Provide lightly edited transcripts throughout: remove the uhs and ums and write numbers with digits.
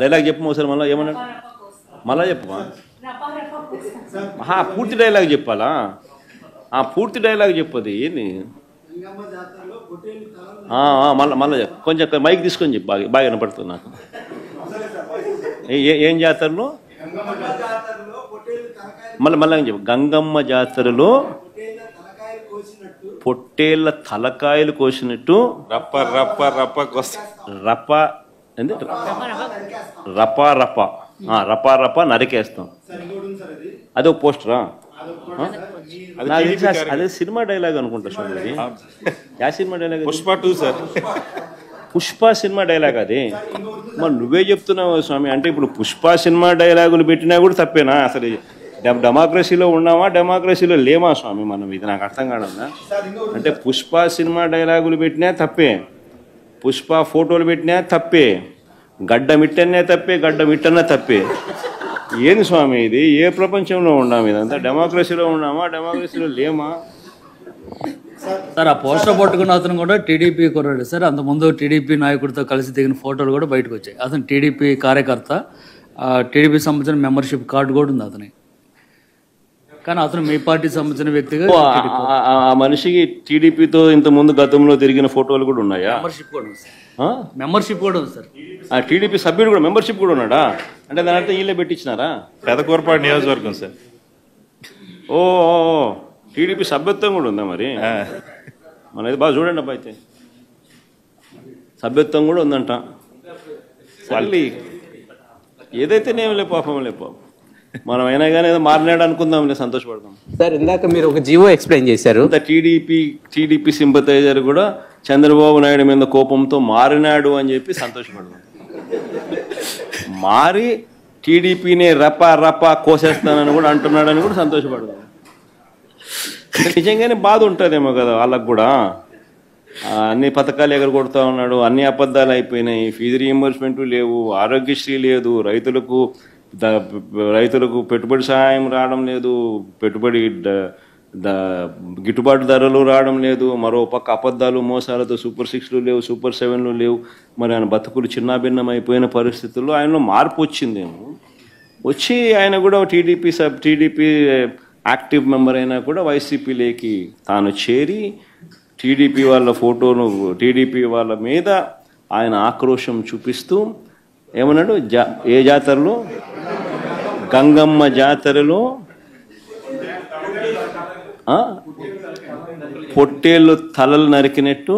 Dialogue చెప్పు sir, మళ్ళీ ఏమన్నాడు, మళ్ళా చెప్పమా, పూర్తి డైలాగ్ చెప్పాలా, పూర్తి డైలాగ్ చెప్పది ఏంది, మళ్ళీ కొంచెం మైక్ తీసుకొని చెప్పు, బాగా వినపడుతుంది నాకు. ఏం జాతరలో మళ్ళీ చెప్పు, గంగమ్మ జాతరలో పొట్టేళ్ల తలకాయలు కోసినట్టు రప్ప రప్ప రప్ప రప్ప రపా రపా రపా రపా నరికేస్తాం. అదే ఒక పోస్టరా, అదే సినిమా డైలాగ్ అనుకుంటా స్వామి. యా cinema dialogue? Pushpa 2 sir. Pushpa cinema dialogue అది. మరి నువ్వే చెప్తున్నావు స్వామి. అంటే ఇప్పుడు పుష్ప సినిమా డైలాగులు పెట్టినా కూడా తప్పేనా? అసలు డెమోక్రసీలో ఉన్నామా, డెమోక్రసీలో లేమా స్వామి మనం? ఇది నాకు అర్థం కాదన్నా. అంటే పుష్ప సినిమా డైలాగులు పెట్టినా తప్పే, పుష్ప ఫోటోలు పెట్టినా తప్పే, గడ్డ మిట్టనే తప్పే, గడ్డ మిట్టనే తప్పే. ఏంది స్వామి ఇది? ఏ ప్రపంచంలో ఉన్నాము? ఇదంతా డెమోక్రసీలో ఉన్నామా, డెమోక్రసీలో లేమా? సార్, ఆ పోస్టర్ పట్టుకున్న అతను కూడా టీడీపీ కుర్రాడు సార్. అంతకుముందు టీడీపీ నాయకుడితో కలిసి దిగిన ఫోటోలు కూడా బయటకు వచ్చాయి. అతను టీడీపీ కార్యకర్త, టీడీపీ సంబంధించిన మెంబర్షిప్ కార్డు కూడా ఉంది అతని. కానీ అతను మీ పార్టీ సంబంధించిన వ్యక్తిగా. ఆ మనిషికి టీడీపీతో ఇంత ముందు గతంలో తిరిగిన ఫోటోలు కూడా ఉన్నాయా? మెంబర్షిప్ కూడా ఉంది సార్. మెంబర్షిప్ కూడా ఉంది సార్. ఆ టీడీపీ సభ్యుడు కూడా మెంబర్షిప్ కూడా ఉన్నాడా? అంటే దాని అర్థం వీళ్ళే పెట్టించినారా? పెదకూరపాడు నియోజకవర్గం సార్. ఓ టీడీపీ సభ్యత్వం కూడా ఉందా మరి? మనది బాగా చూడండి అబ్బా. అయితే సభ్యత్వం కూడా ఉందంట. మళ్ళీ ఏదైతే నేం లే పాపం లే పాపం, మనం అయినా కానీ ఏదో మారినాడు అనుకుందాం, సంతోషపడతాం. సార్, ఇందాక మీరు ఒక జీవో ఎక్స్ప్లెయిన్ చేశారు. టీడీపీ సింపథైజర్ కూడా చంద్రబాబు నాయుడు మీద కోపంతో మారినాడు అని చెప్పి సంతోషపడతాం. మారి టీడీపీని రపా రపా కోసేస్తానని కూడా అంటున్నాడని కూడా సంతోషపడతాం. నిజంగానే బాధ ఉంటుందేమో కదా వాళ్ళకు కూడా. అన్ని పథకాలు ఎగరగొడతా ఉన్నాడు, అన్ని అబద్ధాలు అయిపోయినాయి, ఫీజు రీయింబర్స్మెంట్ లేవు, ఆరోగ్యశ్రీ లేదు, రైతులకు పెట్టుబడి సహాయం రావడం లేదు, పెట్టుబడి గిట్టుబాటు ధరలు రావడం లేదు, మరో పక్క అబద్ధాలు మోసాలతో సూపర్ 6లు లేవు, సూపర్ 7లు లేవు. మరి ఆయన బతుకులు చిన్నాభిన్నం అయిపోయిన పరిస్థితుల్లో ఆయనలో మార్పు వచ్చిందేమో. వచ్చి ఆయన కూడా టీడీపీ యాక్టివ్ మెంబర్ అయినా కూడా వైసీపీలోకి తాను చేరి టీడీపీ వాళ్ళ ఫోటోను, టీడీపీ వాళ్ళ మీద ఆయన ఆక్రోశం చూపిస్తూ ఏమన్నాడు, ఏ జాతరలో, గంగమ్మ జాతరలో పొట్టేళ్ళు తలలు నరికినట్టు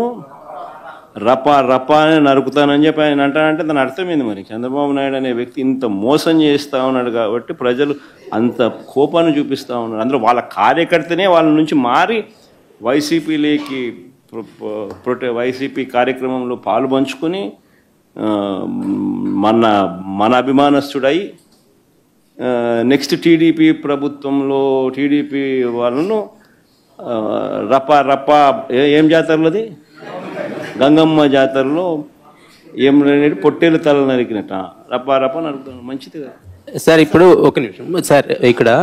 రపా రపా అని నరుకుతానని చెప్పి ఆయన అంటానంటే దాని అర్థమైంది. మరి చంద్రబాబు నాయుడు అనే వ్యక్తి ఇంత మోసం చేస్తూ ఉన్నాడు కాబట్టి ప్రజలు అంత కోపాన్ని చూపిస్తూ ఉన్నారు. అందులో వాళ్ళ కార్యకర్తనే వాళ్ళ నుంచి మారి వైసీపీలోకి వైసీపీ కార్యక్రమంలో పాలు పంచుకొని మన అభిమానస్తుడై నెక్స్ట్ టీడీపీ ప్రభుత్వంలో టీడీపీ వాళ్ళను రపా రపా ఏం జాతరలోది, గంగమ్మ జాతరలో ఏం పొట్టేలు తల నరికినట్ట రపా రపా నరుకుతాను. మంచిది కదా సార్. ఇప్పుడు ఒక నిమిషం సార్, ఇక్కడ